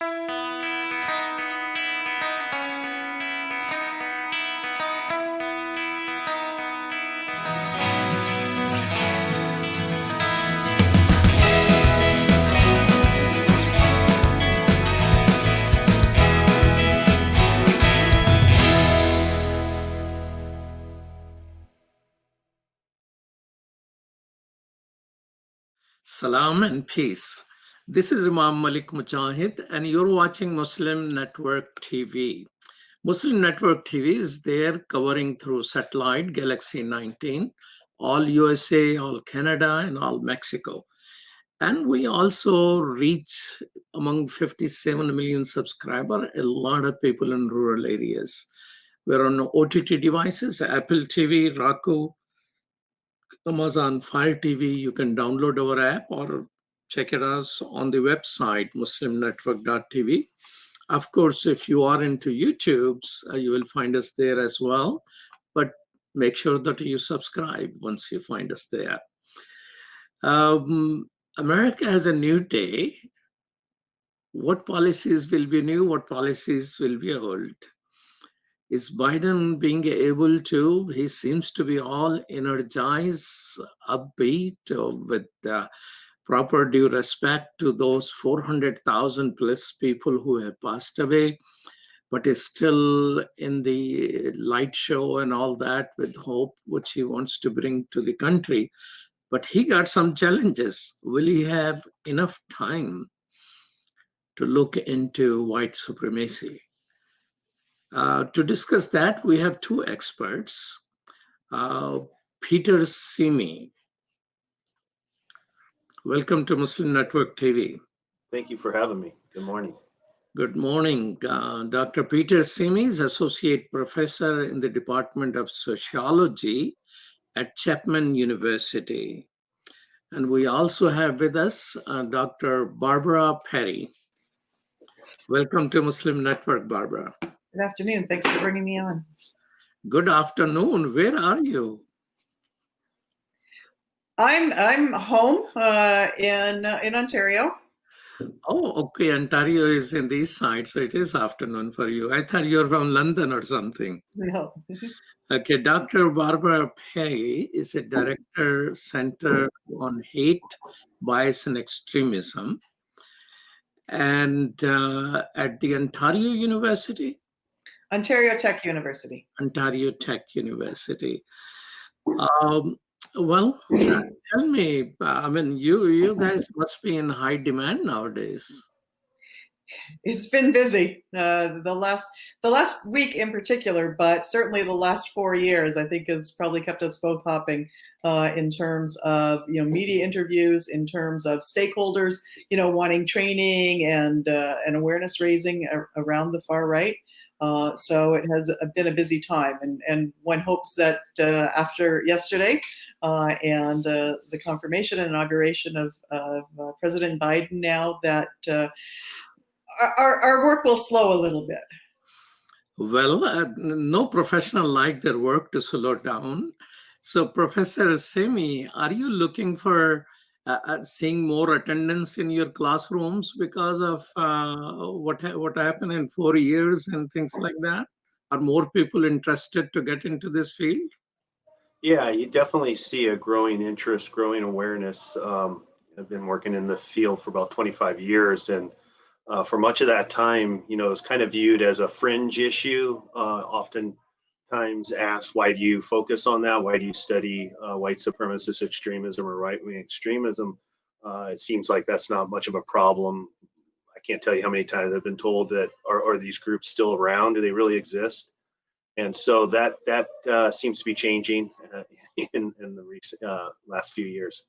Salam and peace. This is Imam Malik Mujahid, and you're watching Muslim Network TV. Muslim Network TV is there covering through satellite Galaxy 19, all USA, all Canada, and all Mexico. And we also reach among 57 million subscribers, a lot of people in rural areas. We're on OTT devices, Apple TV, Roku, Amazon Fire TV. You can download our app or check it out on the website, muslimnetwork.tv. Of course, if you are into YouTube's, you will find us there as well. But make sure that you subscribe once you find us there. America has a new day. What policies will be new? What policies will be old? Is Biden being able to, he seems to be all energized, upbeat, with proper due respect to those 400,000 plus people who have passed away, but is still in the light show and all that with hope, which he wants to bring to the country. But he got some challenges. Will he have enough time to look into white supremacy? To discuss that, we have two experts. Peter Simi. Welcome to Muslim Network TV. Thank you for having me. Good morning. Good morning. Dr. Peter Simi is Associate Professor in the Department of Sociology at Chapman University. And we also have with us Dr. Barbara Perry. Welcome to Muslim Network, Barbara. Good afternoon. Thanks for bringing me on. Good afternoon. Where are you? I'm home in Ontario. Oh, okay. Ontario is in the east side, so it is afternoon for you. I thought you were from London or something. No. Okay, Dr. Barbara Perry is a director Center on Hate, Bias, and Extremism, and at the Ontario University. Ontario Tech University. Ontario Tech University. Well, tell me, I mean, you guys must be in high demand nowadays. It's been busy the last week in particular, but certainly the last 4 years, I think, has probably kept us both hopping in terms of media interviews, in terms of stakeholders, wanting training and awareness raising around the far right. So it has been a busy time, and one hopes that after yesterday and the confirmation and inauguration of President Biden now, that our work will slow a little bit. Well, no professional like their work to slow down. So, Professor Simi, are you looking for seeing more attendance in your classrooms because of what happened in 4 years and things like that? Are more people interested to get into this field? Yeah, you definitely see a growing interest, growing awareness. I've been working in the field for about 25 years, and for much of that time, it's kind of viewed as a fringe issue. Oftentimes asked, why do you focus on that? Why do you study white supremacist extremism or right-wing extremism? It seems like that's not much of a problem. I can't tell you how many times I've been told that, are these groups still around? Do they really exist? And so that seems to be changing in the recent last few years.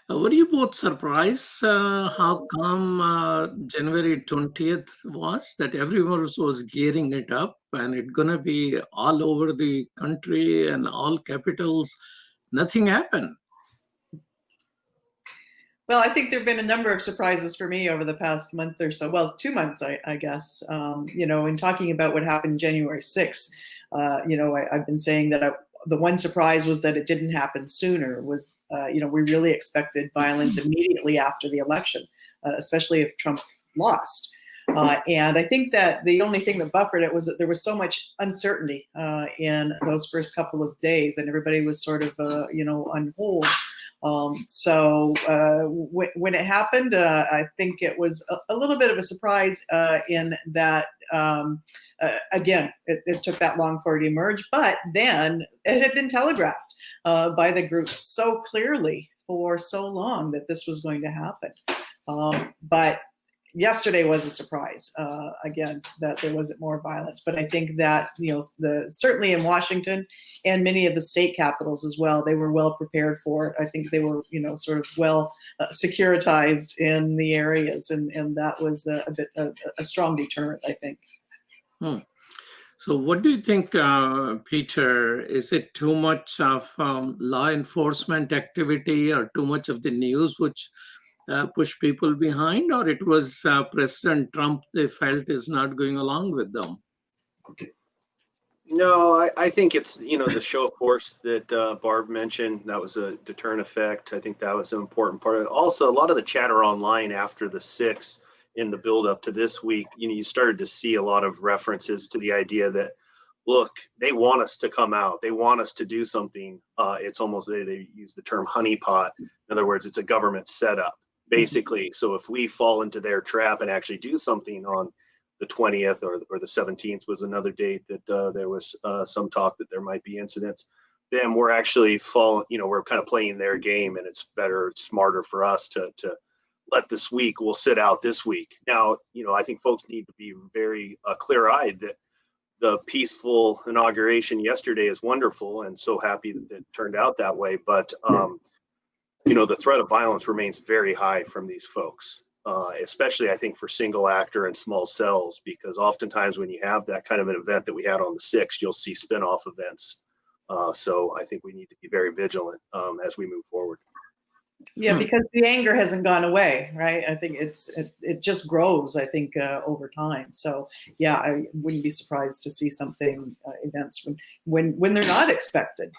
Were you both surprised how come January 20th was, that everyone was gearing it up and it's going to be all over the country and all capitals? Nothing happened. Well, I think there have been a number of surprises for me over the past month or so. Well, 2 months, I guess. In talking about what happened January 6th, I've been saying that the one surprise was that it didn't happen sooner. We really expected violence immediately after the election. especially if Trump lost. And I think that the only thing that buffered it was that there was so much uncertainty in those first couple of days, and everybody was sort of, on hold. So when it happened, I think it was a little bit of a surprise in that, again, it took that long for it to emerge, but then it had been telegraphed by the group so clearly for so long that this was going to happen. But yesterday was a surprise, again, that there wasn't more violence. But I think that, certainly in Washington and many of the state capitals as well, they were well prepared for it. I think they were, sort of well securitized in the areas. And that was a strong deterrent, I think. So what do you think, Peter? Is it too much of law enforcement activity or too much of the news which push people behind, or it was President Trump they felt is not going along with them? No, I think it's, the show of force that Barb mentioned, that was a deterrent effect. I think that was an important part of it. Also, a lot of the chatter online after the 6 in the build up to this week, you started to see a lot of references to the idea that, look, they want us to come out. They want us to do something. It's almost, they use the term honeypot. In other words, it's a government setup, basically. So if we fall into their trap and actually do something on the 20th or the 17th was another date that there was some talk that there might be incidents, then we're actually we're kind of playing their game, and it's better, smarter for us to let this week, we'll sit out this week. Now, I think folks need to be very clear-eyed that the peaceful inauguration yesterday is wonderful, and so happy that it turned out that way. But, the threat of violence remains very high from these folks, especially, I think, for single actor and small cells, because oftentimes when you have that kind of an event that we had on the 6th, you'll see spin-off events. So I think we need to be very vigilant as we move forward. Yeah, because the anger hasn't gone away, right? I think it just grows, I think, over time. So yeah, I wouldn't be surprised to see something events when they're not expected,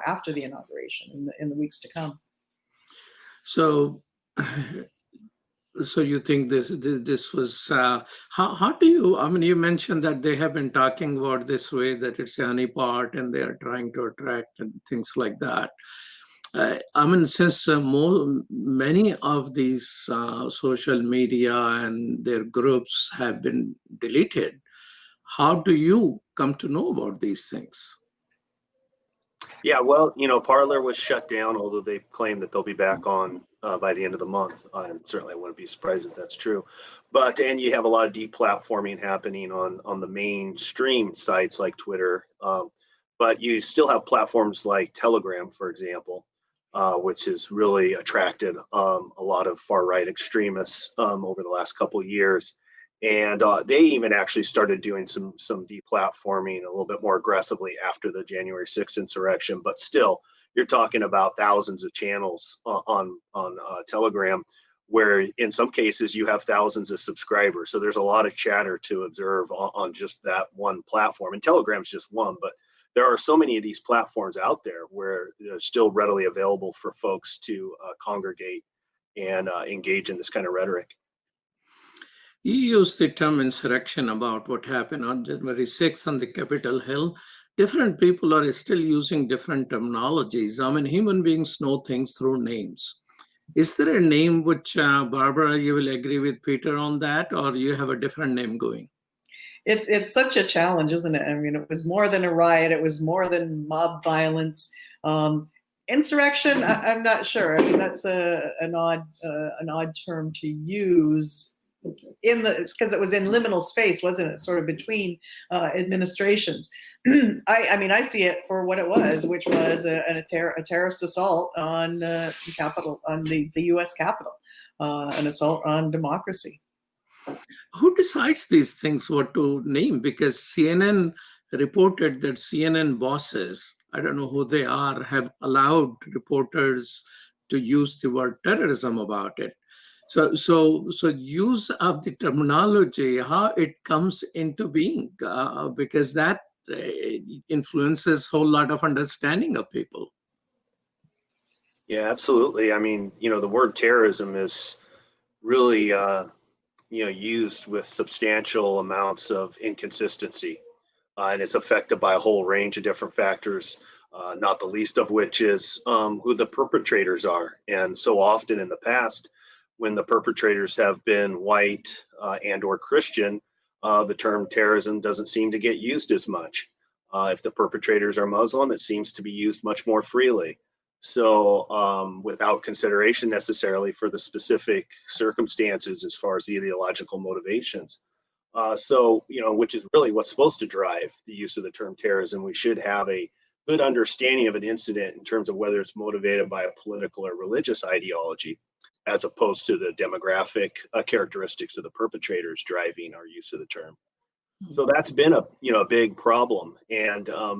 after the inauguration in the weeks to come. So you think this was how do you? I mean, you mentioned that they have been talking about this way, that it's a honeypot and they are trying to attract and things like that. I mean, since many of these social media and their groups have been deleted, how do you come to know about these things? Yeah, well, Parler was shut down, although they claim that they'll be back on by the end of the month. Certainly I wouldn't be surprised if that's true. And you have a lot of deplatforming happening on the mainstream sites like Twitter. But you still have platforms like Telegram, for example, which has really attracted a lot of far-right extremists over the last couple of years. And they even actually started doing some deplatforming a little bit more aggressively after the January 6th insurrection. But still, you're talking about thousands of channels on Telegram, where in some cases you have thousands of subscribers. So there's a lot of chatter to observe on just that one platform. And Telegram's just one, but there are so many of these platforms out there where they're still readily available for folks to congregate and engage in this kind of rhetoric. You used the term insurrection about what happened on January 6th on the Capitol Hill. Different people are still using different terminologies. I mean, human beings know things through names. Is there a name which, Barbara, you will agree with Peter on that, or you have a different name going? It's such a challenge, isn't it? I mean, it was more than a riot. It was more than mob violence. Insurrection, I'm not sure. I mean, that's an odd term to use because it was in liminal space, wasn't it? Sort of between administrations. I see it for what it was, which was a terrorist assault on the U.S. Capitol, an assault on democracy. Who decides these things, what to name? Because CNN reported that CNN bosses, I don't know who they are, have allowed reporters to use the word terrorism about it. So use of the terminology, how it comes into being, because that influences a whole lot of understanding of people. Yeah, absolutely. I mean, the word terrorism is really used with substantial amounts of inconsistency, and it's affected by a whole range of different factors, not the least of which is who the perpetrators are. And so often in the past, when the perpetrators have been white and or Christian, the term terrorism doesn't seem to get used as much. If the perpetrators are Muslim, it seems to be used much more freely. So, without consideration necessarily for the specific circumstances as far as the ideological motivations. So, which is really what's supposed to drive the use of the term terrorism. We should have a good understanding of an incident in terms of whether it's motivated by a political or religious ideology, as opposed to the demographic characteristics of the perpetrators driving our use of the term. So that's been a big problem. And I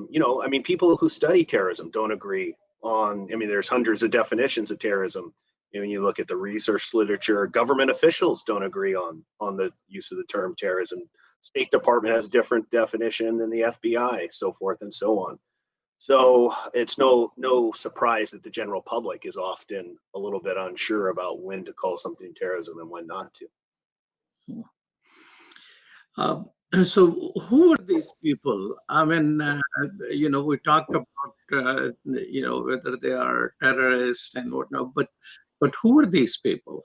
mean, people who study terrorism don't agree on. I mean, there's hundreds of definitions of terrorism. When you look at the research literature, government officials don't agree on the use of the term terrorism. State Department has a different definition than the FBI, so forth and so on. So it's no surprise that the general public is often a little bit unsure about when to call something terrorism and when not to. So who are these people? I mean, we talked about, whether they are terrorists and whatnot, but who are these people?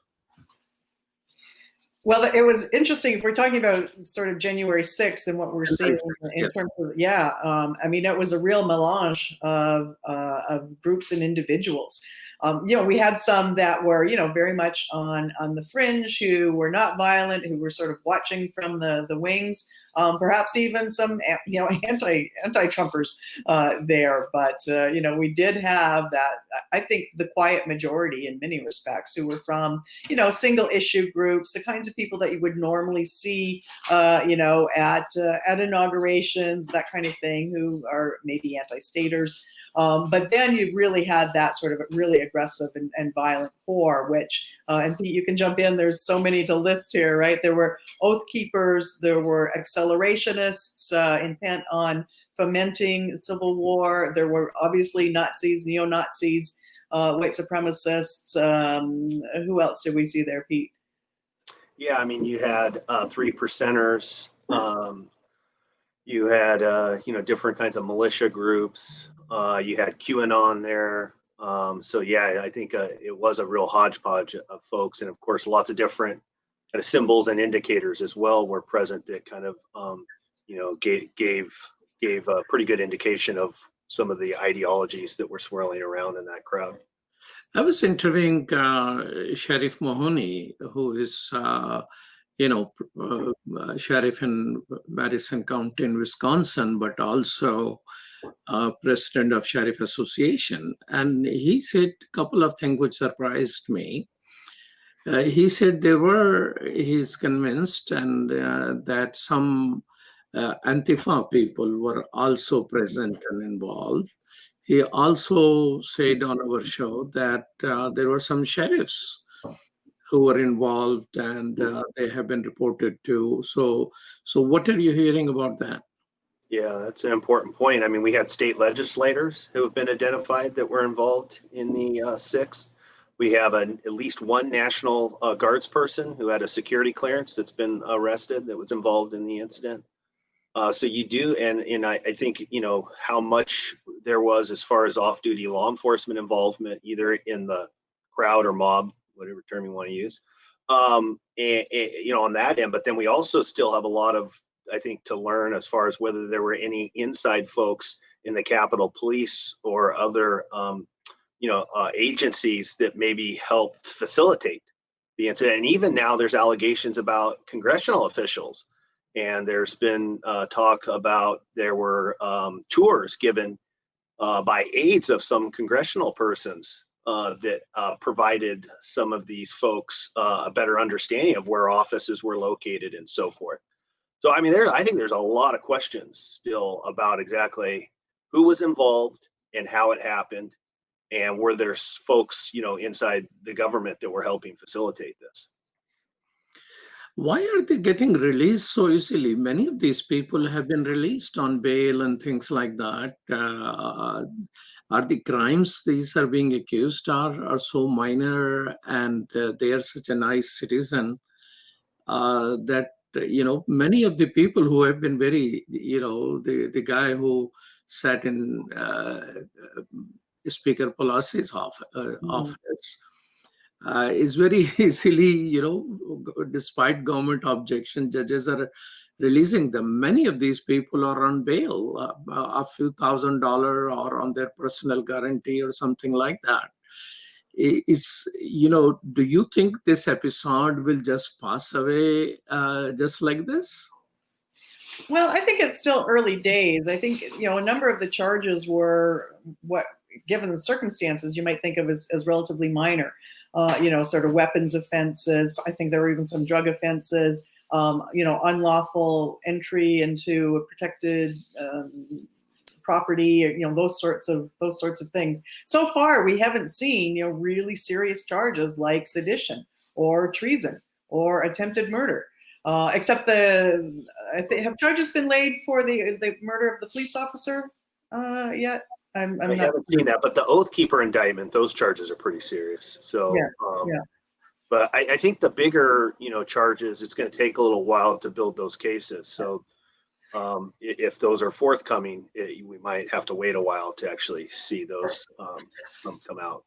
Well, it was interesting if we're talking about sort of January 6th and what we're seeing in terms of, I mean, it was a real melange of groups and individuals. We had some that were, very much on the fringe, who were not violent, who were sort of watching from the wings. Perhaps even some, anti-Trumpers there. But, we did have that, I think, the quiet majority in many respects, who were from, single issue groups, the kinds of people that you would normally see, at inaugurations, that kind of thing, who are maybe anti-staters. But then you really had that sort of really aggressive and violent core, which, and Pete, you can jump in, there's so many to list here, right? There were oath keepers, there were accelerationists intent on fomenting civil war. There were obviously Nazis, neo-Nazis, white supremacists. Who else did we see there, Pete? Yeah, I mean, you had 3%ers. You had, different kinds of militia groups. You had QAnon there. So yeah, I think it was a real hodgepodge of folks, and of course, lots of different kind of symbols and indicators as well were present that kind of, gave a pretty good indication of some of the ideologies that were swirling around in that crowd. I was interviewing Sheriff Mahoney, who is, sheriff in Madison County in Wisconsin, but also president of Sheriff Association. And he said a couple of things which surprised me. He said he's convinced and that some Antifa people were also present and involved. He also said on our show that there were some sheriffs who were involved and they have been reported to. So what are you hearing about that? Yeah, that's an important point. I mean, we had state legislators who have been identified that were involved in the 6th. We have at least one National Guards person who had a security clearance that's been arrested that was involved in the incident. So you do, and I think, how much there was as far as off-duty law enforcement involvement, either in the crowd or mob, whatever term you want to use, on that end. But then we also still have a lot of, I think, to learn as far as whether there were any inside folks in the Capitol Police or other, agencies that maybe helped facilitate the incident. And even now there's allegations about congressional officials. And there's been talk about there were tours given by aides of some congressional persons that provided some of these folks a better understanding of where offices were located and so forth. So, I mean, I think there's a lot of questions still about exactly who was involved and how it happened, and were there folks, inside the government that were helping facilitate this. Why are they getting released so easily? Many of these people have been released on bail and things like that. Are the crimes these are being accused are so minor, and they are such a nice citizen that many of the people who have been very, the guy who sat in Speaker Pelosi's office is very easily, despite government objection, judges are releasing them. Many of these people are on bail, a few $1,000 or on their personal guarantee or something like that. Do you think this episode will just pass away just like this? Well, I think it's still early days. I think, a number of the charges were what, given the circumstances, you might think of as relatively minor, sort of weapons offenses. I think there were even some drug offenses, unlawful entry into a protected property, those sorts of things. So far, we haven't seen, really serious charges like sedition or treason or attempted murder. Except have charges been laid for the murder of the police officer yet? I haven't seen that, but the Oath Keeper indictment, those charges are pretty serious. So, yeah. But I think the bigger, charges, it's going to take a little while to build those cases. So, if those are forthcoming, we might have to wait a while to actually see those come out.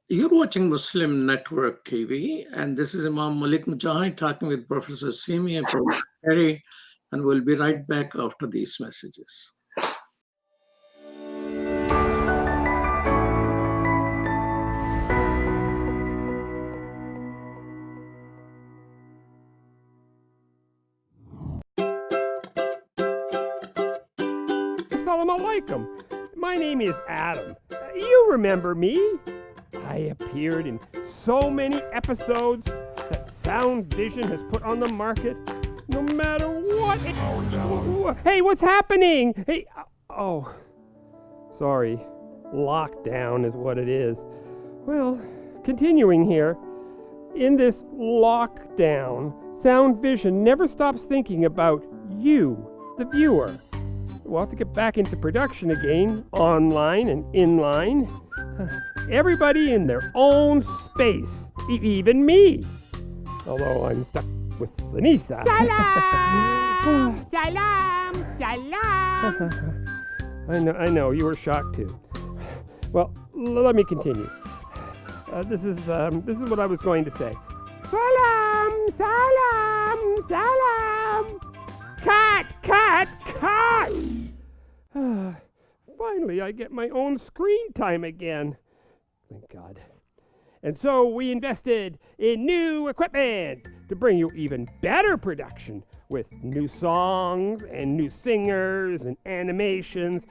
You're watching Muslim Network TV, and this is Imam Malik Mujahid talking with Professor Simi and Professor Perry, and we'll be right back after these messages. Assalamu alaikum. My name is Adam. You remember me? I appeared in so many episodes that Sound Vision has put on the market, no matter what. Hey, what's happening? Hey, sorry. Lockdown is what it is. Well, continuing here. In this lockdown, Sound Vision never stops thinking about you, the viewer. We'll have to get back into production again, online and inline. Everybody in their own space, even me. Although I'm stuck with Lanisa. Salam! Salam! Salam! I know, you were shocked too. Well, let me continue. This is what I was going to say. Salam! Salam! Salam! Cut! Cut! Cut! Finally, I get my own screen time again. Thank God. And so we invested in new equipment to bring you even better production with new songs and new singers and animations.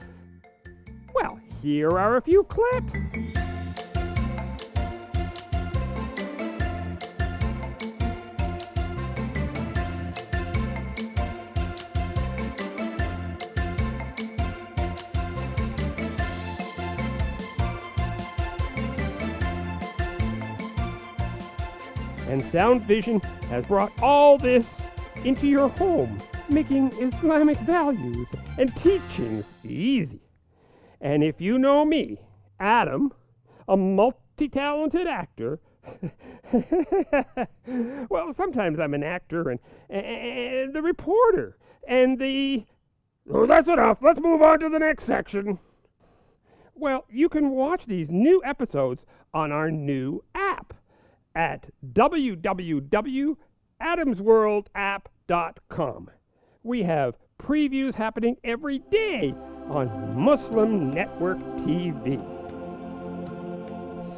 Well, here are a few clips. And Sound Vision has brought all this into your home, making Islamic values and teachings easy. And if you know me, Adam, a multi-talented actor, well, sometimes I'm an actor and the reporter and the... Oh, that's enough. Let's move on to the next section. Well, you can watch these new episodes on our new app at www.adamsworldapp.com. We have previews happening every day on Muslim Network TV.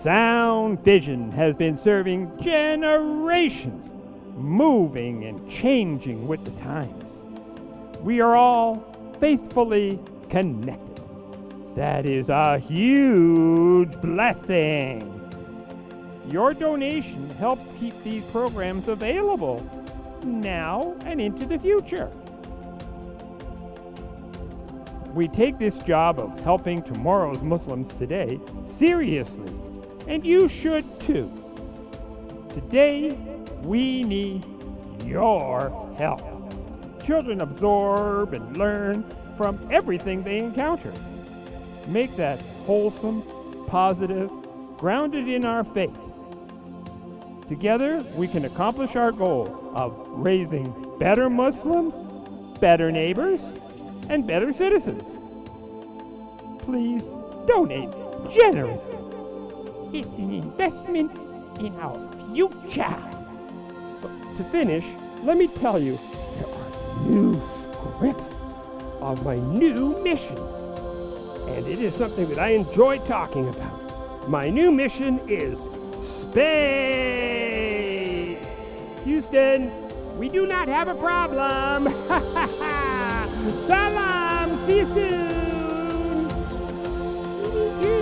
Sound Vision has been serving generations, moving and changing with the times. We are all faithfully connected. That is a huge blessing. Your donation helps keep these programs available now and into the future. We take this job of helping tomorrow's Muslims today seriously, and you should too. Today, We need your help. Children absorb and learn from everything they encounter. Make that wholesome, positive, grounded in our faith. Together, we can accomplish our goal of raising better Muslims, better neighbors, and better citizens. Please donate generously. It's an investment in our future. To finish, let me tell you, there are new scripts of my new mission. And it is something that I enjoy talking about. My new mission is space. Houston, we do not have a problem. Salam, see you soon. Me too.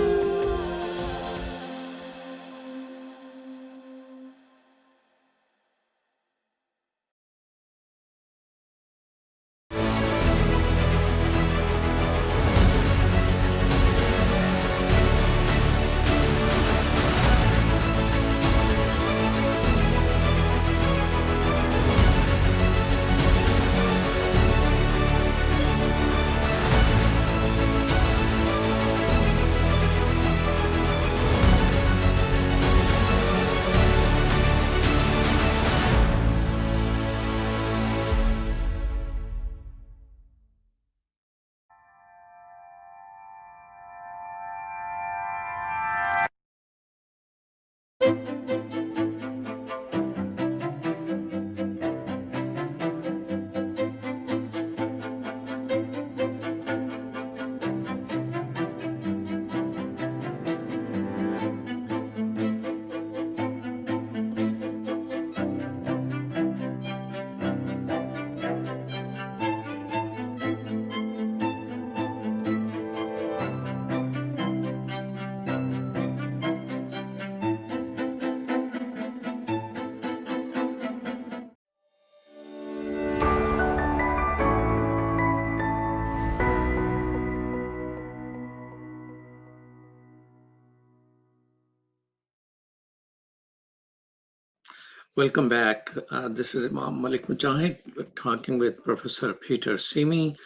Welcome back. This is Imam Malik Mujahid. We're talking with Professor Peter Simi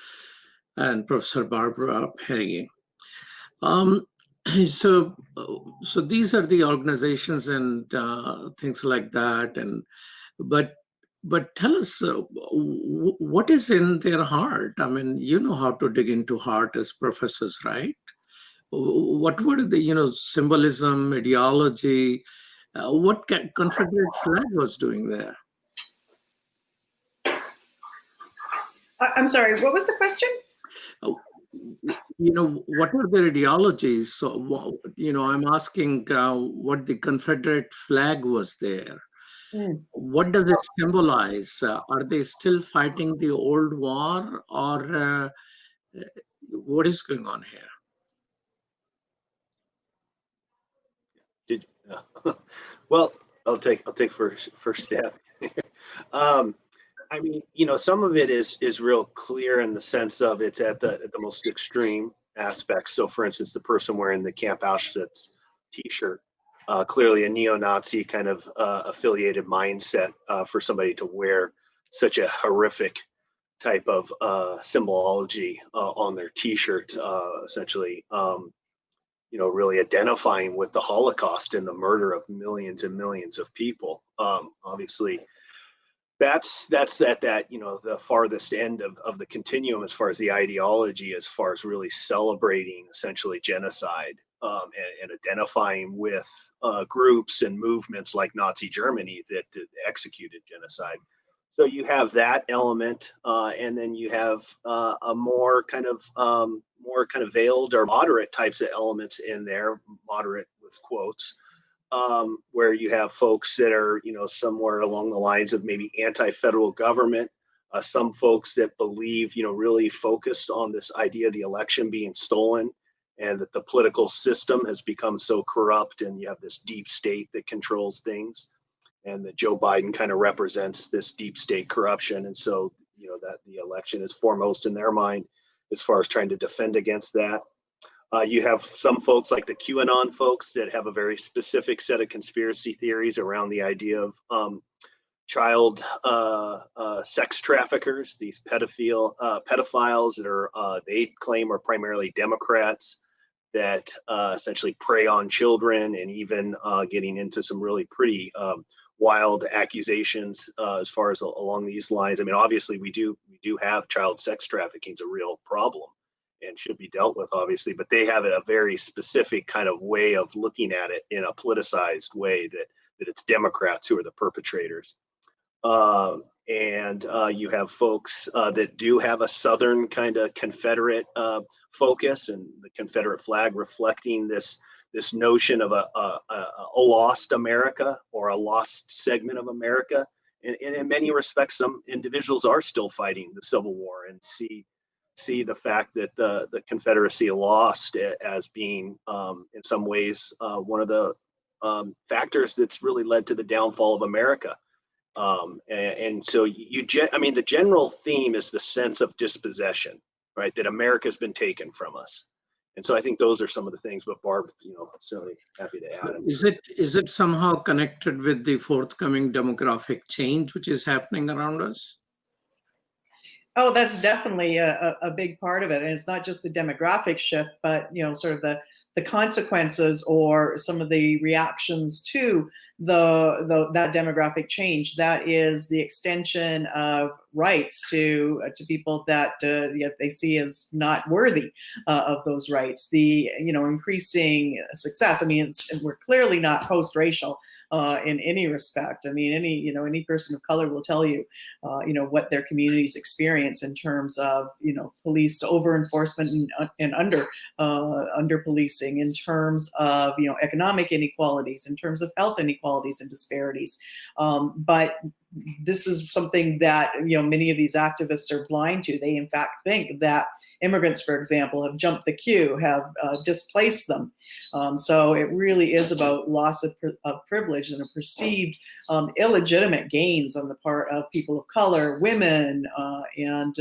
and Professor Barbara Perry. So these are the organizations and things like that. But tell us what is in their heart. I mean, you know how to dig into heart as professors, right? What were the symbolism, ideology? What Confederate flag was doing there? I'm sorry, what was the question? What are their ideologies? So, I'm asking what the Confederate flag was there. What does it symbolize? Are they still fighting the old war, or what is going on here? Well, I'll take first stab. I mean, some of it is real clear in the sense of it's at the most extreme aspects. So, for instance, the person wearing the Camp Auschwitz T-shirt, clearly a neo-Nazi kind of affiliated mindset for somebody to wear such a horrific type of symbology on their T-shirt, essentially. Really identifying with the Holocaust and the murder of millions and millions of people. Obviously, that's at that the farthest end of the continuum as far as the ideology, as far as really celebrating essentially genocide and identifying with groups and movements like Nazi Germany that executed genocide. So you have that element, and then you have a more kind of veiled or moderate types of elements in there, moderate with quotes, where you have folks that are somewhere along the lines of maybe anti-federal government, some folks that believe really focused on this idea of the election being stolen, and that the political system has become so corrupt, and you have this deep state that controls things, and that Joe Biden kind of represents this deep state corruption. And so, that the election is foremost in their mind as far as trying to defend against that. You have some folks like the QAnon folks that have a very specific set of conspiracy theories around the idea of child sex traffickers, these pedophiles that are they claim are primarily Democrats that essentially prey on children, and even getting into some really pretty wild accusations as far as along these lines. I mean, obviously we do have child sex trafficking is a real problem and should be dealt with, obviously, but they have a very specific kind of way of looking at it in a politicized way that it's Democrats who are the perpetrators. And you have folks that do have a Southern kind of Confederate focus, and the Confederate flag reflecting this notion of a lost America, or a lost segment of America. And in many respects, some individuals are still fighting the Civil War and see the fact that the Confederacy lost as being, in some ways, one of the factors that's really led to the downfall of America. And so the general theme is the sense of dispossession, right? That America's been taken from us. And so I think those are some of the things, but Barb, certainly happy to add. Is it somehow connected with the forthcoming demographic change which is happening around us? Oh, that's definitely a big part of it. And it's not just the demographic shift, but, sort of the consequences or some of the reactions to that demographic change. That is the extension of rights to people that yet they see as not worthy of those rights. The increasing success. I mean, we're clearly not post-racial in any respect. I mean, any person of color will tell you, what their communities experience in terms of police over enforcement and under policing, in terms of economic inequalities, in terms of health inequalities and disparities. But this is something that many of these activists are blind to. They in fact think that immigrants, for example, have jumped the queue, have displaced them. So it really is about loss of privilege and a perceived illegitimate gains on the part of people of color, women, and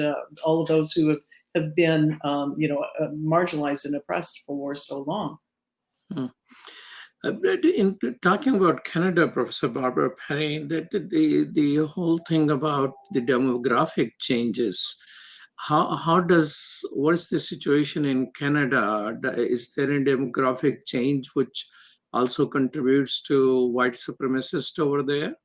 all of those who have been marginalized and oppressed for so long. In talking about Canada, Professor Barbara Perry, that the whole thing about the demographic changes, what is the situation in Canada? Is there a demographic change which also contributes to white supremacists over there?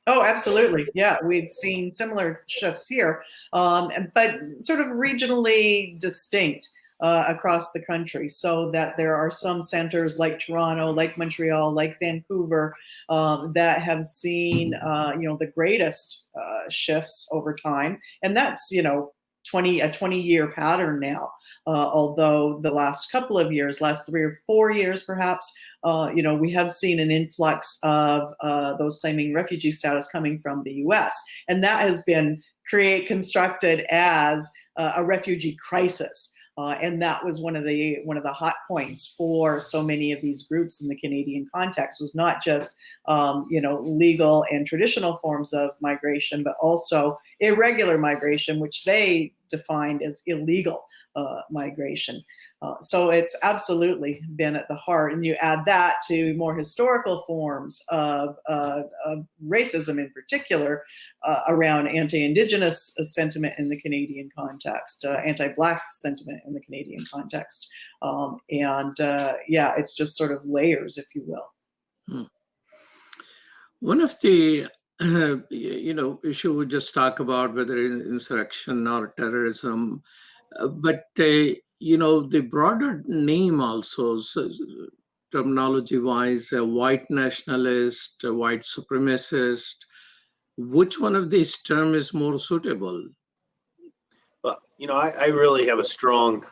Oh, absolutely. Yeah, we've seen similar shifts here, but sort of regionally distinct across the country, so that there are some centers like Toronto, like Montreal, like Vancouver, that have seen the greatest shifts over time, and that's a 20-year pattern now. Although the last couple of years, last 3 or 4 years perhaps, we have seen an influx of those claiming refugee status coming from the U.S., and that has been constructed as a refugee crisis. And that was one of the hot points for so many of these groups in the Canadian context, was not just legal and traditional forms of migration, but also irregular migration, which they defined as illegal migration. So it's absolutely been at the heart. And you add that to more historical forms of racism in particular, around anti-Indigenous sentiment in the Canadian context, anti-Black sentiment in the Canadian context. It's just sort of layers, if you will. One of the issue we just talk about, whether it's insurrection or terrorism, but the broader name also, terminology-wise, a white nationalist, a white supremacist. Which one of these terms is more suitable? Well, I really have a strong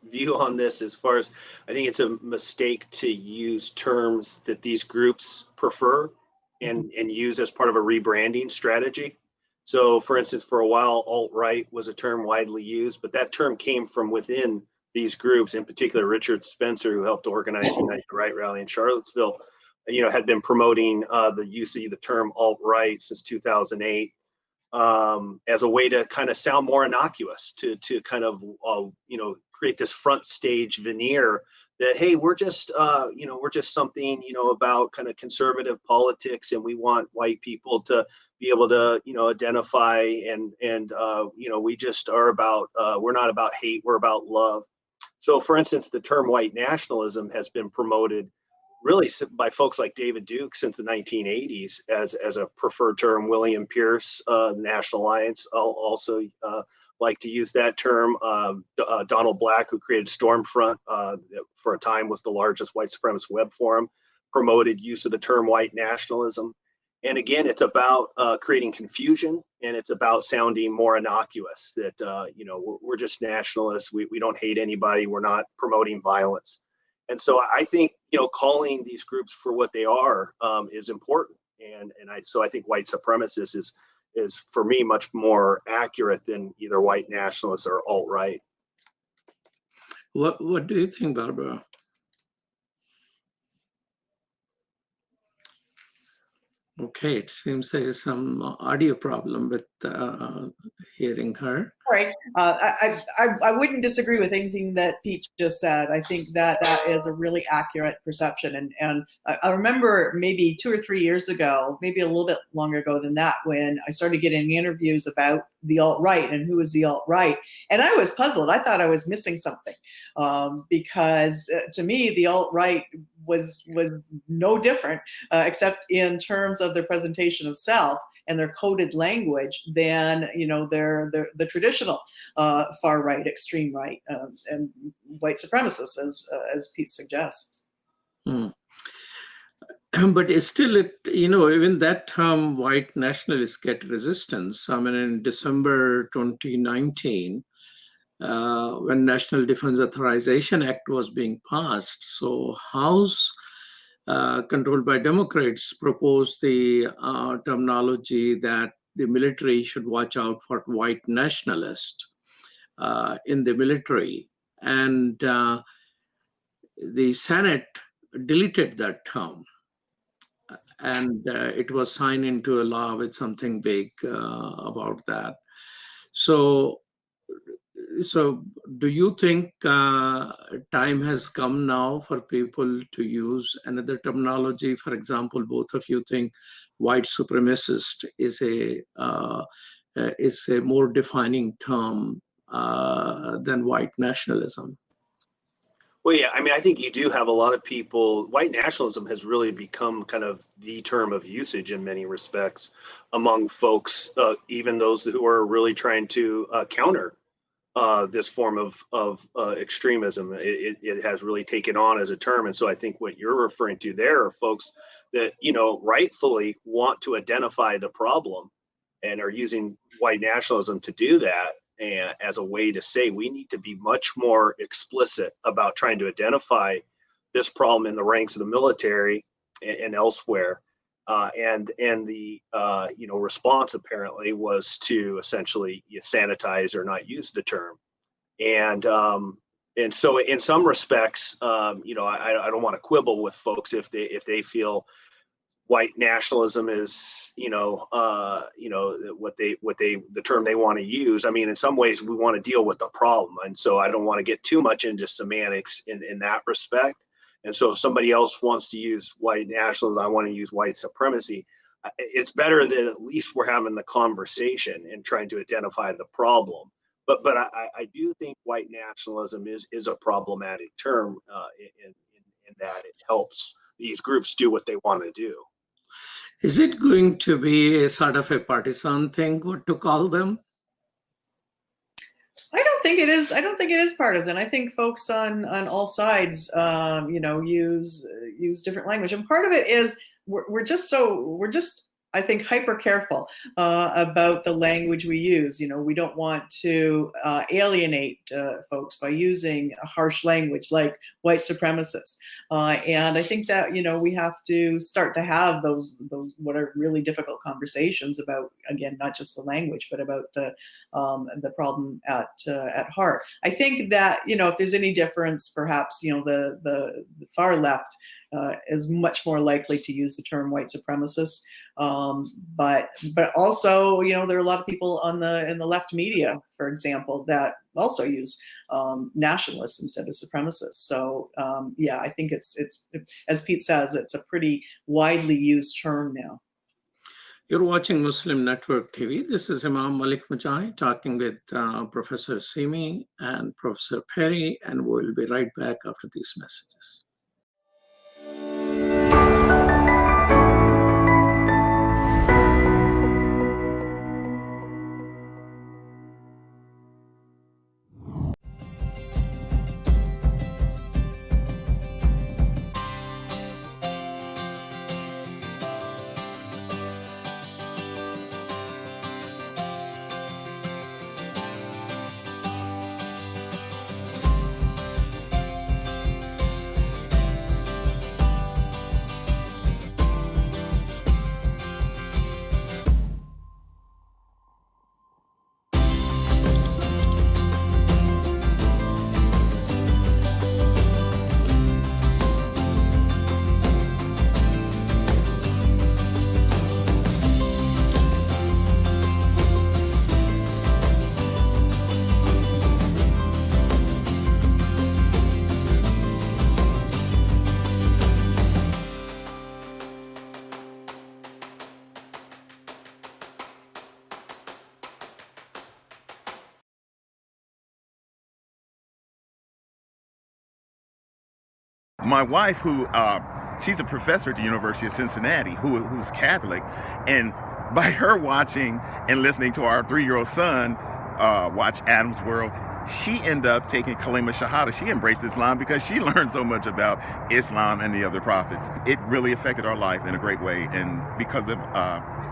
view on this, as far as I think it's a mistake to use terms that these groups prefer and use as part of a rebranding strategy. So, for instance, for a while, alt-right was a term widely used, but that term came from within these groups, in particular, Richard Spencer, who helped organize Unite the Right rally in Charlottesville, had been promoting the use of the term alt-right since 2008 as a way to kind of sound more innocuous, to kind of, create this front stage veneer that, hey, we're just we're just something, about kind of conservative politics, and we want white people to be able to, identify, and we just are about, we're not about hate, we're about love. So, for instance, the term white nationalism has been promoted really by folks like David Duke since the 1980s as a preferred term. William Pierce, the National Alliance, also like to use that term. Donald Black, who created Stormfront, for a time was the largest white supremacist web forum, promoted use of the term white nationalism. And again, it's about creating confusion, and it's about sounding more innocuous, that, we're just nationalists. We don't hate anybody. We're not promoting violence. And so I think, calling these groups for what they are is important. So I think white supremacist is for me much more accurate than either white nationalists or alt-right. What do you think, Barbara? Okay, it seems there is some audio problem with hearing her. Right. I wouldn't disagree with anything that Pete just said. I think that is a really accurate perception. And I remember maybe 2 or 3 years ago, maybe a little bit longer ago than that, when I started getting interviews about the alt-right and who was the alt-right. And I was puzzled. I thought I was missing something, because to me, the alt-right was no different, except in terms of their presentation of self and their coded language, than the traditional far right, extreme right, and white supremacists, as Pete suggests. But it's still, even that term, white nationalists, get resistance. I mean, in December 2019, when National Defense Authorization Act was being passed, so House, controlled by Democrats, proposed the terminology that the military should watch out for white nationalists in the military. And the Senate deleted that term. And it was signed into a law with something big about that. So do you think time has come now for people to use another terminology? For example, both of you think white supremacist is a more defining term than white nationalism? Well, yeah, I mean, I think you do have a lot of people. White nationalism has really become kind of the term of usage in many respects among folks, even those who are really trying to counter this form of extremism. It has really taken on as a term. And so I think what you're referring to there are folks that, rightfully want to identify the problem and are using white nationalism to do that, and as a way to say we need to be much more explicit about trying to identify this problem in the ranks of the military and elsewhere. And the response apparently was to essentially sanitize or not use the term. And so in some respects, I don't want to quibble with folks if they feel white nationalism is, the term they want to use. I mean, in some ways we want to deal with the problem. And so I don't want to get too much into semantics in that respect. And so if somebody else wants to use white nationalism, I want to use white supremacy. It's better that at least we're having the conversation and trying to identify the problem. But I do think white nationalism is a problematic term in that it helps these groups do what they want to do. Is it going to be a sort of a partisan thing, what to call them? I don't think it is. I don't think it is partisan. I think folks on all sides, use different language, and part of it is we're just I think hyper careful about the language we use. We don't want to alienate folks by using a harsh language like white supremacists. And I think that we have to start to have those what are really difficult conversations about, again, not just the language, but about the problem at heart. I think that if there's any difference, perhaps the far left is much more likely to use the term white supremacist But also, there are a lot of people in the left media, for example, that also use nationalists instead of supremacists. So I think it's as Pete says, it's a pretty widely used term now. You're watching Muslim Network TV. This is Imam Malik Mujahid talking with Professor Simi and Professor Perry, and we'll be right back after these messages. My wife, she's a professor at the University of Cincinnati, who's Catholic, and by her watching and listening to our 3-year-old son watch Adam's World, she ended up taking Kalima Shahada. She embraced Islam because she learned so much about Islam and the other prophets. It really affected our life in a great way, and because of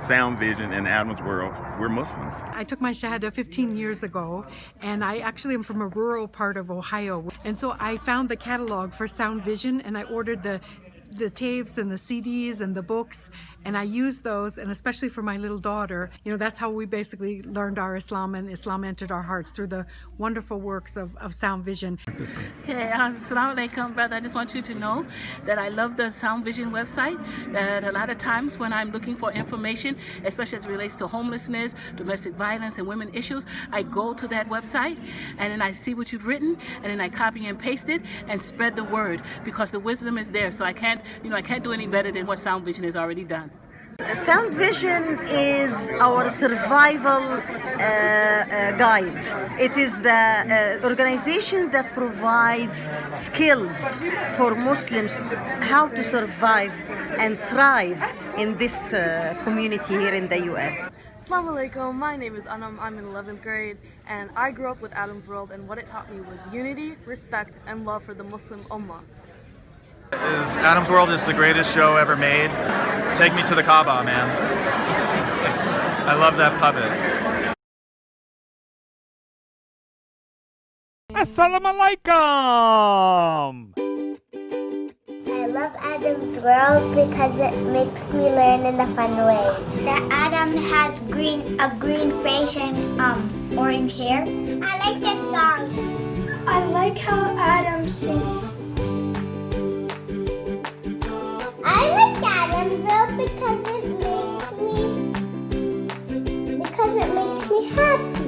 Sound Vision and Adam's World, we're Muslims. I took my Shahada 15 years ago, and I actually am from a rural part of Ohio. And so I found the catalog for Sound Vision, and I ordered the tapes and the CDs and the books, and I used those, and especially for my little daughter, that's how we basically learned our Islam, and Islam entered our hearts through the wonderful works of Sound Vision. Okay, assalamu alaikum, brother. I just want you to know that I love the Sound Vision website, that a lot of times when I'm looking for information, especially as it relates to homelessness, domestic violence, and women issues, I go to that website, and then I see what you've written, and then I copy and paste it, and spread the word, because the wisdom is there, so I can't do any better than what Sound Vision has already done. Sound Vision is our survival guide. It is the organization that provides skills for Muslims how to survive and thrive in this community here in the U.S. Assalamu alaikum, my name is Anam, I'm in 11th grade, and I grew up with Adam's World, and what it taught me was unity, respect, and love for the Muslim Ummah. Adam's World is the greatest show ever made. Take me to the Kaaba, man. I love that puppet. Assalamu alaikum! I love Adam's World because it makes me learn in a fun way. That Adam has a green face and orange hair. I like this song. I like how Adam sings. I like Adam's World because it makes me happy.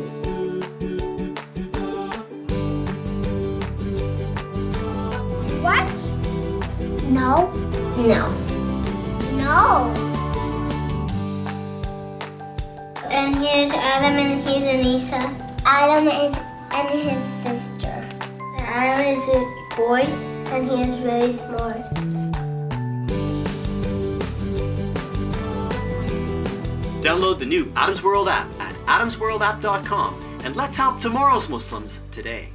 What? No. And here's Adam and here's Anissa. Adam and his sister. Adam is a boy and he is really smart. Download the new Adam's World app at adamsworldapp.com and let's help tomorrow's Muslims today.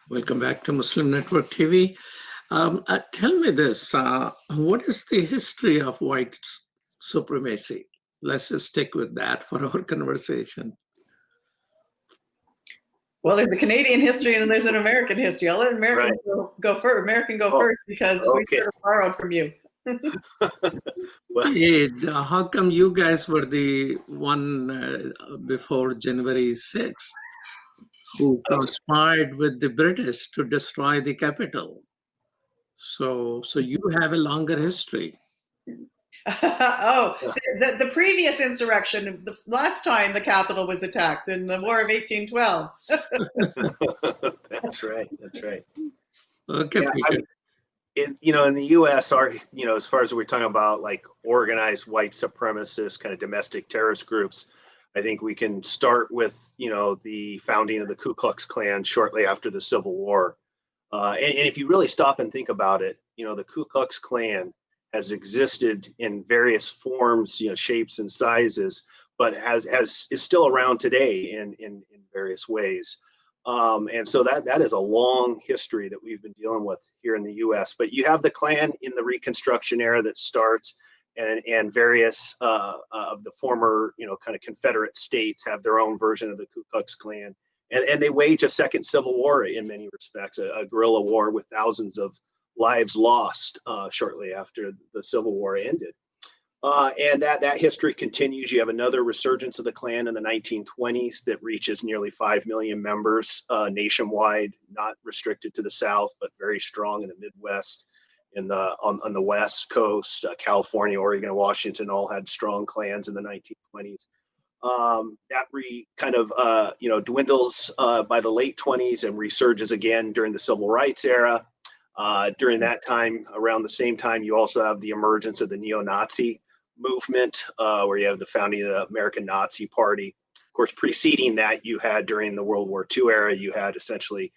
Welcome back to Muslim Network TV. Tell me this, what is the history of white supremacy? Let's just stick with that for our conversation. Well, there's a Canadian history and there's an American history. I'll let Americans go first. American go first because we sort of borrowed from you. Hey, how come you guys were the one before January 6th who conspired with the British to destroy the capital? So you have a longer history. The previous insurrection, the last time the capital was attacked in the War of 1812. That's right. Okay, yeah, in the U.S., as far as we're talking about like organized white supremacist kind of domestic terrorist groups, I think we can start with the founding of the Ku Klux Klan shortly after the Civil War. And if you really stop and think about it, the Ku Klux Klan has existed in various forms, shapes and sizes, but is still around today in various ways. And so that is a long history that we've been dealing with here in the U.S. But you have the Klan in the Reconstruction era that starts, and various of the former, kind of Confederate states have their own version of the Ku Klux Klan. And they wage a second civil war in many respects, a guerrilla war with thousands of lives lost shortly after the Civil War ended. And that history continues. You have another resurgence of the Klan in the 1920s that reaches nearly 5 million members nationwide, not restricted to the South, but very strong in the Midwest, on the West Coast. California, Oregon, and Washington all had strong Klans in the 1920s. That dwindles by the late 20s and resurges again during the Civil Rights era. During that time, around the same time, you also have the emergence of the neo-Nazi movement, where you have the founding of the American Nazi Party. Of course, preceding that, you had during the World War II era, you had essentially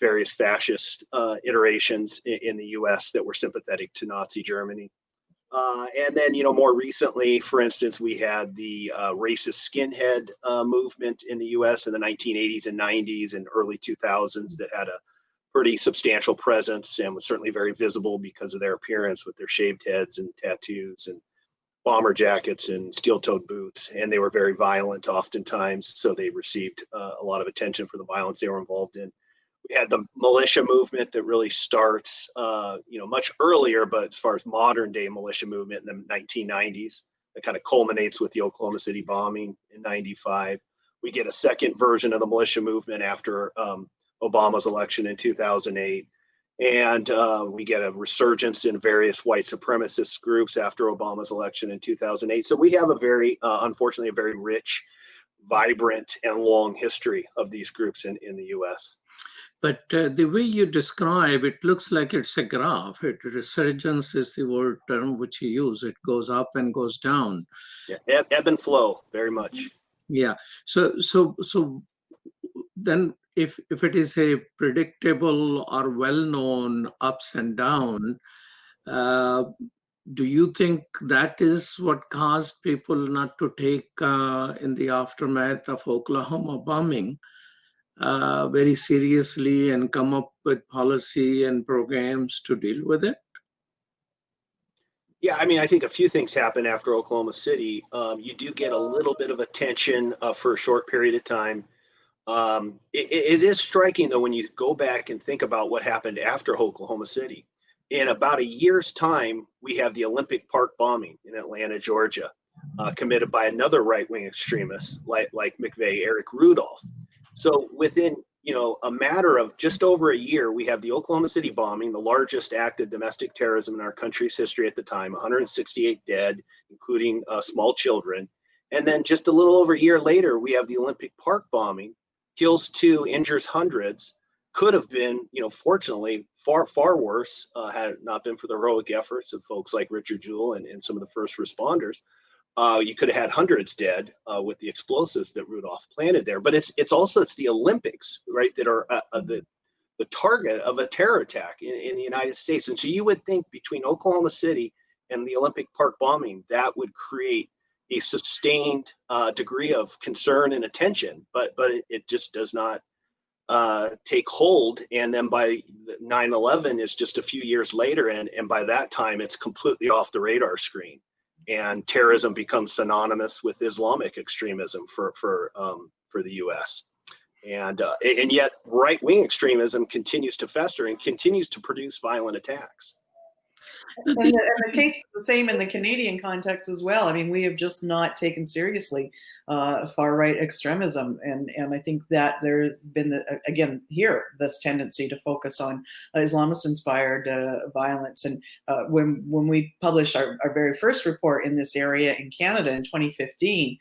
various fascist iterations in the U.S. that were sympathetic to Nazi Germany. And then, more recently, for instance, we had the racist skinhead movement in the U.S. in the 1980s and 90s and early 2000s that had a pretty substantial presence and was certainly very visible because of their appearance with their shaved heads and tattoos and bomber jackets and steel-toed boots. And they were very violent oftentimes, so they received a lot of attention for the violence they were involved in. We had the militia movement that really starts, much earlier, but as far as modern day militia movement in the 1990s, that kind of culminates with the Oklahoma City bombing in 95. We get a second version of the militia movement after Obama's election in 2008. And we get a resurgence in various white supremacist groups after Obama's election in 2008. So we have unfortunately, a very rich, vibrant, and long history of these groups in the U.S. But the way you describe it looks like it's a graph. Resurgence is the term which you use. It goes up and goes down. Yeah, ebb and flow, very much. Yeah. So then, if it is a predictable or well-known ups and down, do you think that is what caused people not to take in the aftermath of Oklahoma bombing very seriously and come up with policy and programs to deal with it? Yeah, I think a few things happen after Oklahoma City. You do get a little bit of attention for a short period of time. It is striking, though, when you go back and think about what happened after Oklahoma City. In about a year's time, we have the Olympic Park bombing in Atlanta, Georgia, committed by another right-wing extremist like McVeigh, Eric Rudolph. So within a matter of just over a year, we have the Oklahoma City bombing, the largest act of domestic terrorism in our country's history at the time, 168 dead, including small children. And then just a little over a year later, we have the Olympic Park bombing, kills 2, injures hundreds. Could have been, fortunately, far, far worse had it not been for the heroic efforts of folks like Richard Jewell and some of the first responders. You could have had hundreds dead with the explosives that Rudolph planted there. But it's the Olympics, right, that are the target of a terror attack in the United States. And so you would think between Oklahoma City and the Olympic Park bombing, that would create a sustained degree of concern and attention, but it just does not take hold, and then by 9/11 is just a few years later, and by that time it's completely off the radar screen, and terrorism becomes synonymous with Islamic extremism for the U.S. And yet right-wing extremism continues to fester and continues to produce violent attacks. And the case is the same in the Canadian context as well. I mean, we have just not taken seriously far-right extremism, and I think that there's been again here this tendency to focus on Islamist-inspired violence. And when we published our very first report in this area in Canada in 2015,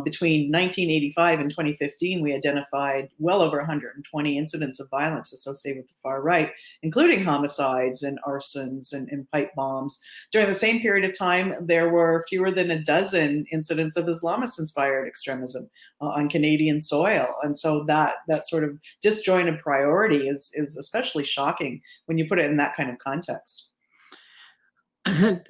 between 1985 and 2015, we identified well over 120 incidents of violence associated with the far right, including homicides and arsons and pipe bombs. During the same period of time, there were fewer than a dozen incidents of Islamist-inspired extremism on Canadian soil. And so that sort of disjointed priority is especially shocking when you put it in that kind of context. And,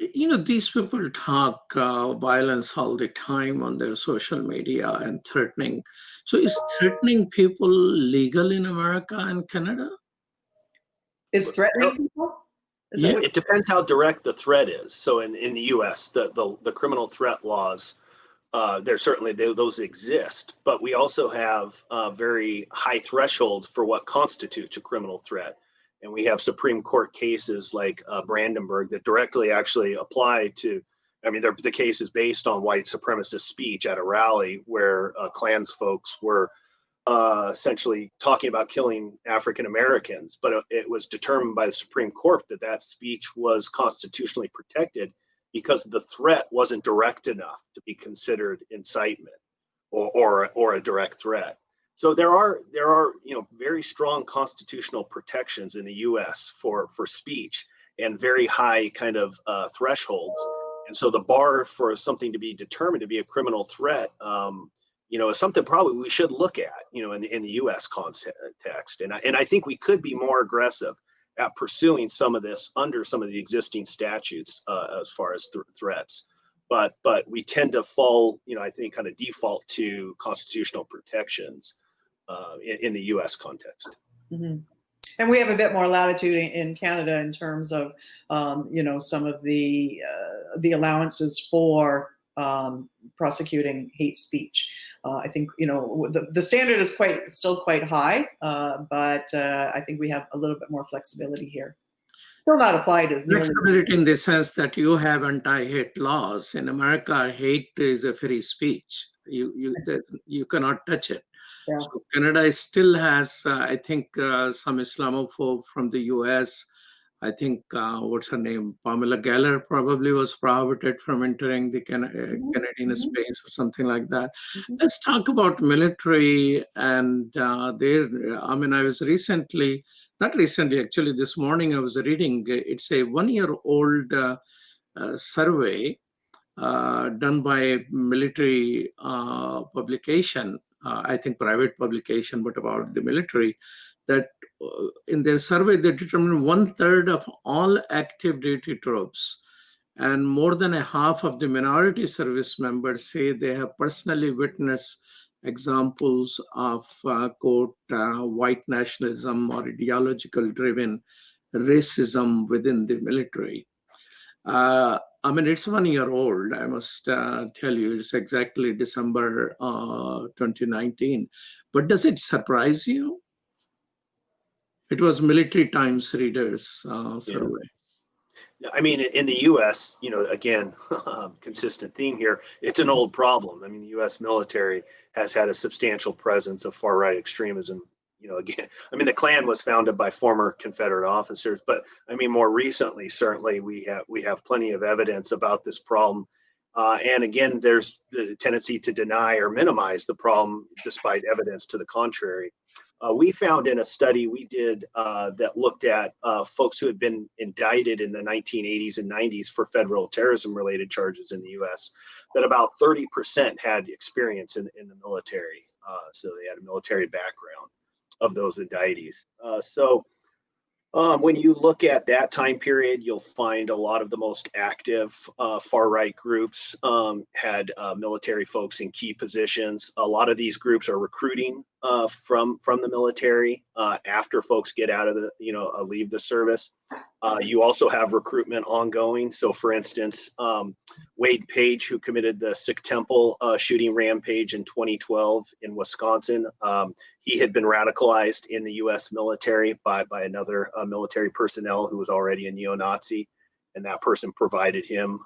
these people talk violence all the time on their social media and threatening. So is threatening people legal in America and Canada? Is threatening people? It depends how direct the threat is. So in the U.S., the criminal threat laws, there's certainly those exist, but we also have very high thresholds for what constitutes a criminal threat. And we have Supreme Court cases like Brandenburg that directly actually apply to, the case is based on white supremacist speech at a rally where Klans folks were essentially talking about killing African Americans, but it was determined by the Supreme Court that speech was constitutionally protected because the threat wasn't direct enough to be considered incitement or a direct threat. So there are very strong constitutional protections in the U.S. for speech and very high kind of thresholds. And so the bar for something to be determined to be a criminal threat is something probably we should look at, in the U.S. context. And I think we could be more aggressive at pursuing some of this under some of the existing statutes as far as threats. But we tend to fall, I think, kind of default to constitutional protections in the U.S. context. Mm-hmm. And we have a bit more latitude in Canada in terms of, some of the allowances for prosecuting hate speech. I think the standard is still quite high, but I think we have a little bit more flexibility here. Still not applied as nearly. Flexibility in the sense that you have anti-hate laws. In America, hate is a free speech. You cannot touch it. Yeah. So Canada still has, I think, some Islamophobe from the U.S. I think, what's her name? Pamela Geller probably was prohibited from entering the Canadian space or something like that. Mm-hmm. Let's talk about military and I was not recently, actually this morning I was reading, it's a 1-year-old survey done by a military publication, I think private publication, but about the military, that in their survey, they determined 1/3 of all active duty troops and more than a half of the minority service members say they have personally witnessed examples of, quote, white nationalism or ideological driven racism within the military. It's 1 year old, I must tell you, it's exactly December 2019. But does it surprise you? It was Military Times Readers survey. Yeah. In the U.S., again, consistent theme here, it's an old problem. The U.S. military has had a substantial presence of far-right extremism. Again, the Klan was founded by former Confederate officers, but more recently, certainly we have plenty of evidence about this problem. And again, there's the tendency to deny or minimize the problem despite evidence to the contrary. We found in a study we did that looked at folks who had been indicted in the 1980s and 90s for federal terrorism-related charges in the U.S. that about 30% had experience in the military. So they had a military background of those indictees. So When you look at that time period, you'll find a lot of the most active far-right groups had military folks in key positions. A lot of these groups are recruiting from the military after folks get out of the, leave the service. You also have recruitment ongoing. So, for instance, Wade Page, who committed the Sikh Temple shooting rampage in 2012 in Wisconsin, he had been radicalized in the U.S. military by another military personnel who was already a neo-Nazi, and that person provided him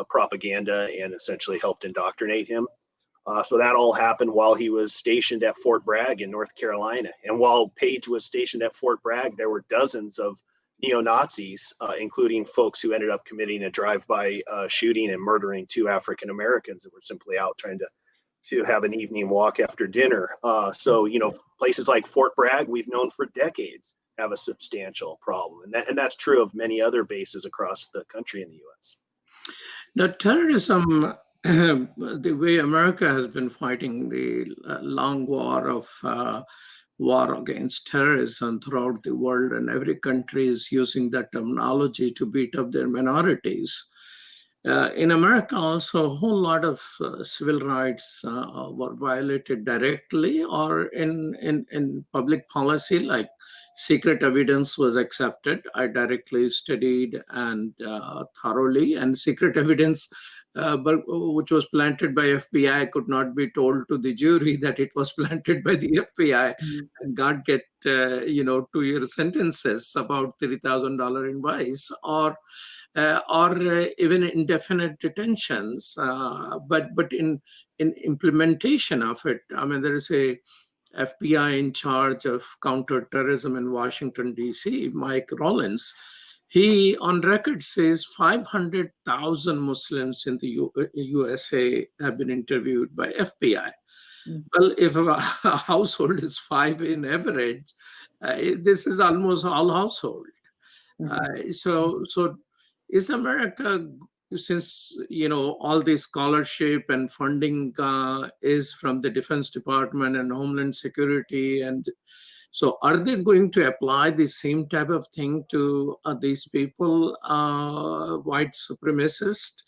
propaganda and essentially helped indoctrinate him. So that all happened while he was stationed at Fort Bragg in North Carolina. And while Page was stationed at Fort Bragg, there were dozens of neo-Nazis, including folks who ended up committing a drive-by shooting and murdering 2 African Americans that were simply out trying to have an evening walk after dinner. So, places like Fort Bragg, we've known for decades, have a substantial problem. And that's true of many other bases across the country in the U.S. Now, terrorism, the way America has been fighting the long war against terrorism throughout the world, and every country is using that terminology to beat up their minorities. In America also, a whole lot of civil rights were violated directly or in public policy, like secret evidence was accepted. I directly studied and thoroughly, and secret evidence but which was planted by FBI could not be told to the jury that it was planted by the FBI, and God get 2-year sentences, about $30,000 invoice, or even indefinite detentions. But in implementation of it, I mean, there is a FBI in charge of counterterrorism in Washington, D.C., Mike Rollins. He, on record, says 500,000 Muslims in the USA have been interviewed by FBI. Well, if a household is 5 in average, this is almost all household. So is America, since all the scholarship and funding is from the Defense Department and Homeland Security, and so are they going to apply the same type of thing to these people, white supremacists?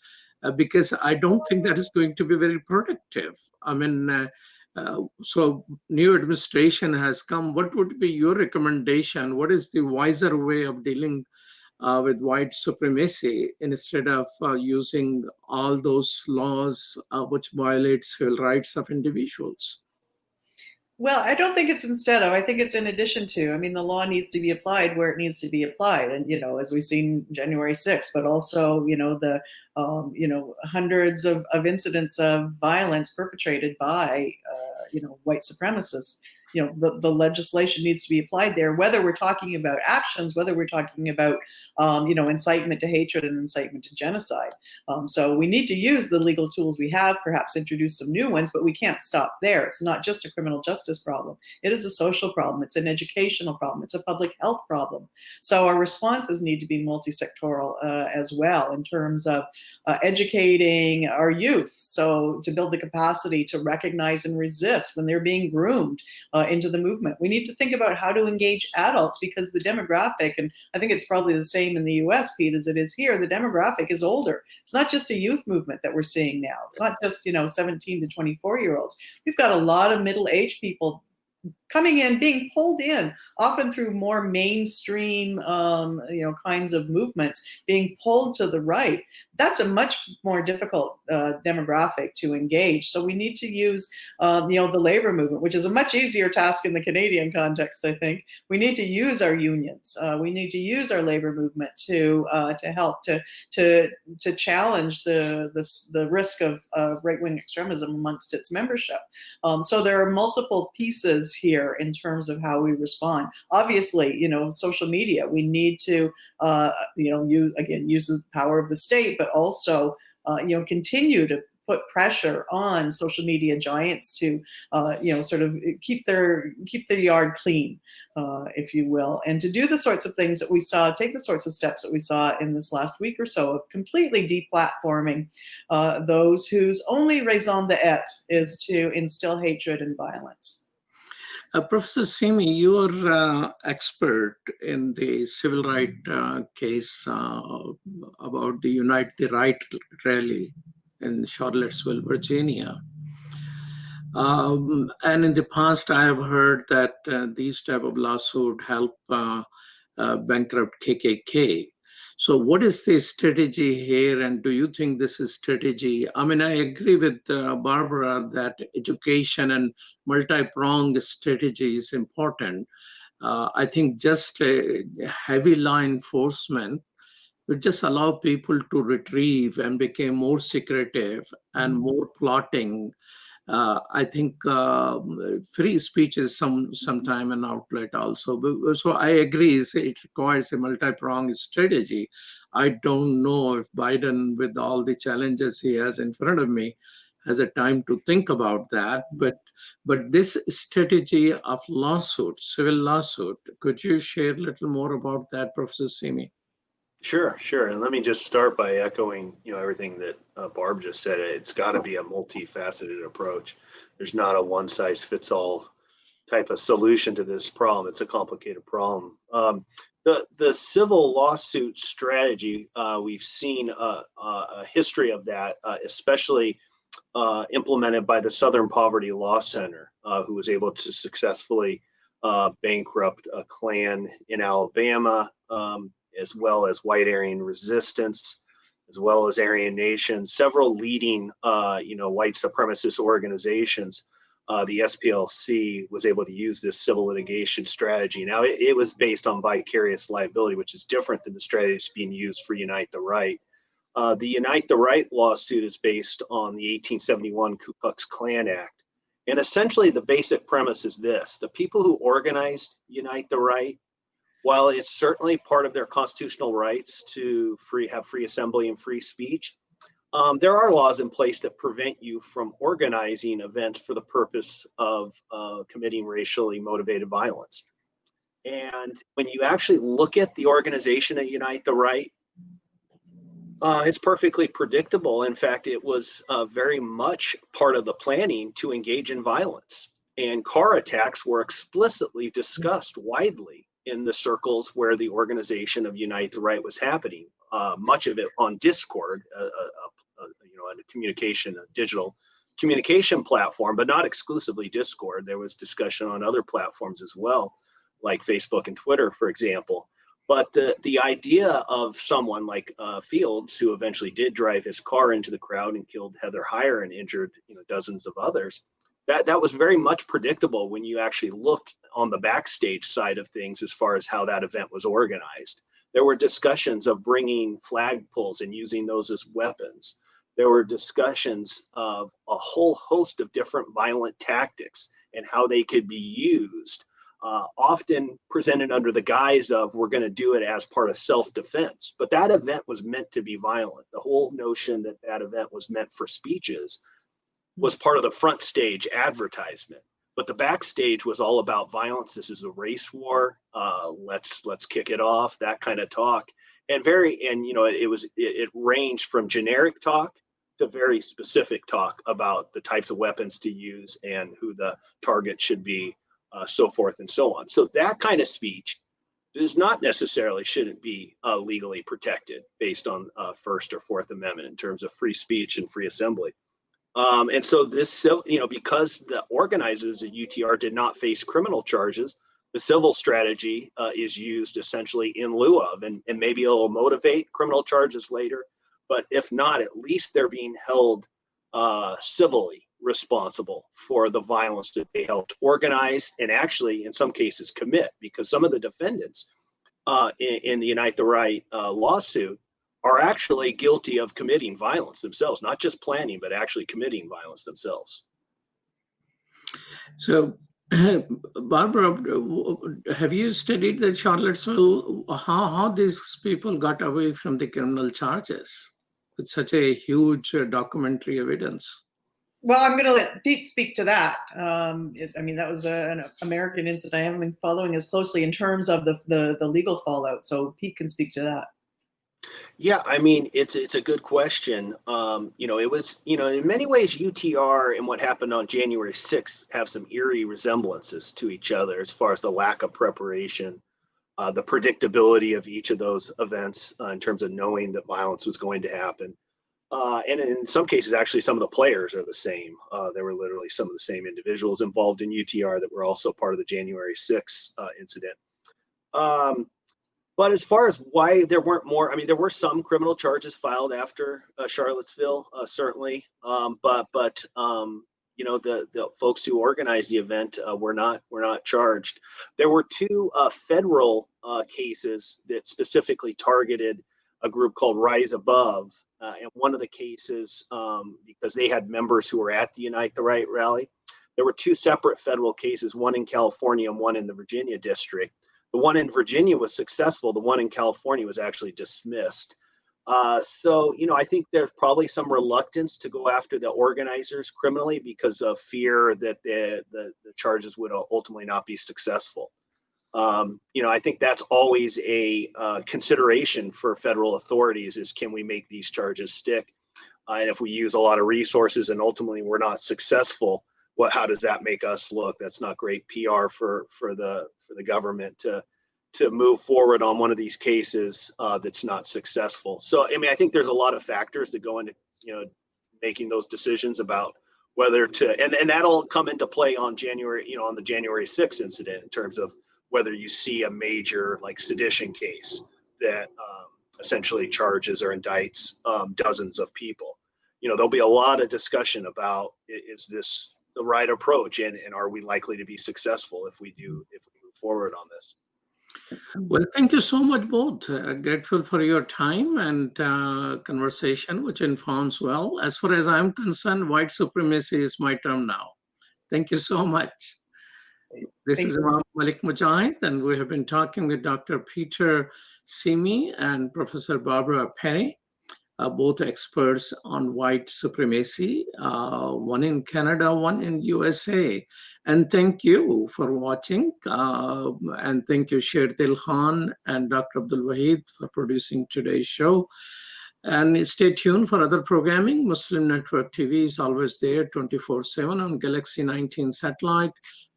Because I don't think that is going to be very productive. I mean, so new administration has come. What would be your recommendation? What is the wiser way of dealing with white supremacy instead of using all those laws which violate civil rights of individuals? Well, I don't think it's instead of. I think it's in addition to. I mean, the law needs to be applied where it needs to be applied, and as we've seen January 6th, but also the hundreds of incidents of violence perpetrated by white supremacists. The legislation needs to be applied there, whether we're talking about actions, whether we're talking about, incitement to hatred and incitement to genocide. So we need to use the legal tools we have, perhaps introduce some new ones, but we can't stop there. It's not just a criminal justice problem. It is a social problem. It's an educational problem. It's a public health problem. So our responses need to be multi-sectoral as well, in terms of educating our youth, so to build the capacity to recognize and resist when they're being groomed into the movement. We need to think about how to engage adults, because the demographic, and I think it's probably the same in the US, Pete, as it is here, the demographic is older. It's not just a youth movement that we're seeing now. It's not just 17 to 24-year-olds. We've got a lot of middle-aged people coming in, being pulled in, often through more mainstream, kinds of movements, being pulled to the right. That's a much more difficult demographic to engage. So we need to use, the labor movement, which is a much easier task in the Canadian context, I think. We need to use our unions. We need to use our labor movement to help to challenge the risk of right-wing extremism amongst its membership. So there are multiple pieces here in terms of how we respond. Obviously, social media, we need to, use the power of the state, but also, continue to put pressure on social media giants to, sort of keep their yard clean, if you will, and to do the sorts of things that we saw, take the sorts of steps that we saw in this last week or so of completely deplatforming those whose only raison d'etre is to instill hatred and violence. Professor Simi, you are expert in the civil rights case about the Unite the Right rally in Charlottesville, Virginia. And in the past, I have heard that these type of lawsuits help bankrupt KKK. So what is the strategy here? And do you think this is strategy? I mean, I agree with Barbara that education and multi-pronged strategy is important. I think just heavy law enforcement would just allow people to retrieve and become more secretive and more plotting. I think free speech is sometime an outlet also. So I agree, it requires a multi-pronged strategy. I don't know if Biden, with all the challenges he has in front of me, has a time to think about that. But this strategy of lawsuit, civil lawsuit, could you share a little more about that, Professor Simi? Sure. And let me just start by echoing, everything that Barb just said. It's got to be a multifaceted approach. There's not a one-size-fits-all type of solution to this problem. It's a complicated problem. The civil lawsuit strategy, we've seen a history of that, especially implemented by the Southern Poverty Law Center, who was able to successfully bankrupt a Klan in Alabama, as well as White Aryan Resistance, as well as Aryan Nation, several leading, white supremacist organizations. The SPLC was able to use this civil litigation strategy. Now, it was based on vicarious liability, which is different than the strategies being used for Unite the Right. The Unite the Right lawsuit is based on the 1871 Ku Klux Klan Act. And essentially, the basic premise is this: the people who organized Unite the Right, while it's certainly part of their constitutional rights to have free assembly and free speech, there are laws in place that prevent you from organizing events for the purpose of committing racially motivated violence. And when you actually look at the organization at Unite the Right, it's perfectly predictable. In fact, it was very much part of the planning to engage in violence. And car attacks were explicitly discussed widely in the circles where the organization of Unite the Right was happening. Much of it on Discord, a digital communication platform, but not exclusively Discord. There was discussion on other platforms as well, like Facebook and Twitter, for example. But the idea of someone like Fields, who eventually did drive his car into the crowd and killed Heather Heyer and injured dozens of others, that was very much predictable when you actually look on the backstage side of things as far as how that event was organized. There were discussions of bringing flagpoles and using those as weapons. There were discussions of a whole host of different violent tactics and how they could be used, often presented under the guise of, we're going to do it as part of self-defense. But that event was meant to be violent. The whole notion that that event was meant for speeches was part of the front stage advertisement. But the backstage was all about violence. This is a race war. Let's kick it off, that kind of talk. And it ranged from generic talk to very specific talk about the types of weapons to use and who the target should be, so forth and so on. So that kind of speech shouldn't be legally protected based on First or Fourth Amendment in terms of free speech and free assembly. And so this, because the organizers at UTR did not face criminal charges, the civil strategy is used essentially in lieu of, and maybe it'll motivate criminal charges later. But if not, at least they're being held civilly responsible for the violence that they helped organize and actually, in some cases, commit, because some of the defendants in the Unite the Right lawsuit are actually guilty of committing violence themselves, not just planning, but actually committing violence themselves. So, Barbara, have you studied the Charlottesville, how these people got away from the criminal charges with such a huge documentary evidence? Well, I'm going to let Pete speak to that. That was an American incident I haven't been following as closely in terms of the legal fallout. So Pete can speak to that. Yeah, I mean, it's a good question. It was, in many ways, UTR and what happened on January 6th have some eerie resemblances to each other as far as the lack of preparation, the predictability of each of those events in terms of knowing that violence was going to happen. And in some cases, actually, some of the players are the same. There were literally some of the same individuals involved in UTR that were also part of the January 6th incident. But as far as why there weren't more, I mean, there were some criminal charges filed after Charlottesville, certainly. The folks who organized the event were not charged. There were two federal cases that specifically targeted a group called Rise Above, and one of the cases, because they had members who were at the Unite the Right rally, there were two separate federal cases, one in California and one in the Virginia district. The one in Virginia was successful. The one in California was actually dismissed. I think there's probably some reluctance to go after the organizers criminally because of fear that the charges would ultimately not be successful. I think that's always a consideration for federal authorities is, can we make these charges stick? And if we use a lot of resources and ultimately we're not successful, how does that make us look? That's not great PR for the government to move forward on one of these cases that's not successful. So, I mean, I think there's a lot of factors that go into, making those decisions about whether to, and that'll come into play on on the January 6th incident in terms of whether you see a major like sedition case that essentially charges or indicts dozens of people. There'll be a lot of discussion about, is this the right approach, and are we likely to be successful if we move forward on this? Well, thank you so much both. Grateful for your time and conversation, which informs well. As far as I'm concerned, white supremacy is my term now. Thank you so much. This is Imam Malik Mujahid, and we have been talking with Dr. Peter Simi and Professor Barbara Penny, both experts on white supremacy, one in Canada, one in USA. And thank you for watching. And thank you, Sher Dilhan and Dr. Abdul Wahid for producing today's show. And stay tuned for other programming. Muslim Network TV is always there 24/7 on Galaxy 19 satellite,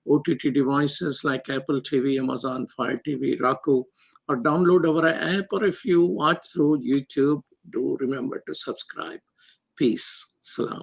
OTT devices like Apple TV, Amazon Fire TV, Roku, or download our app, or if you watch through YouTube, do remember to subscribe. Peace. Salam.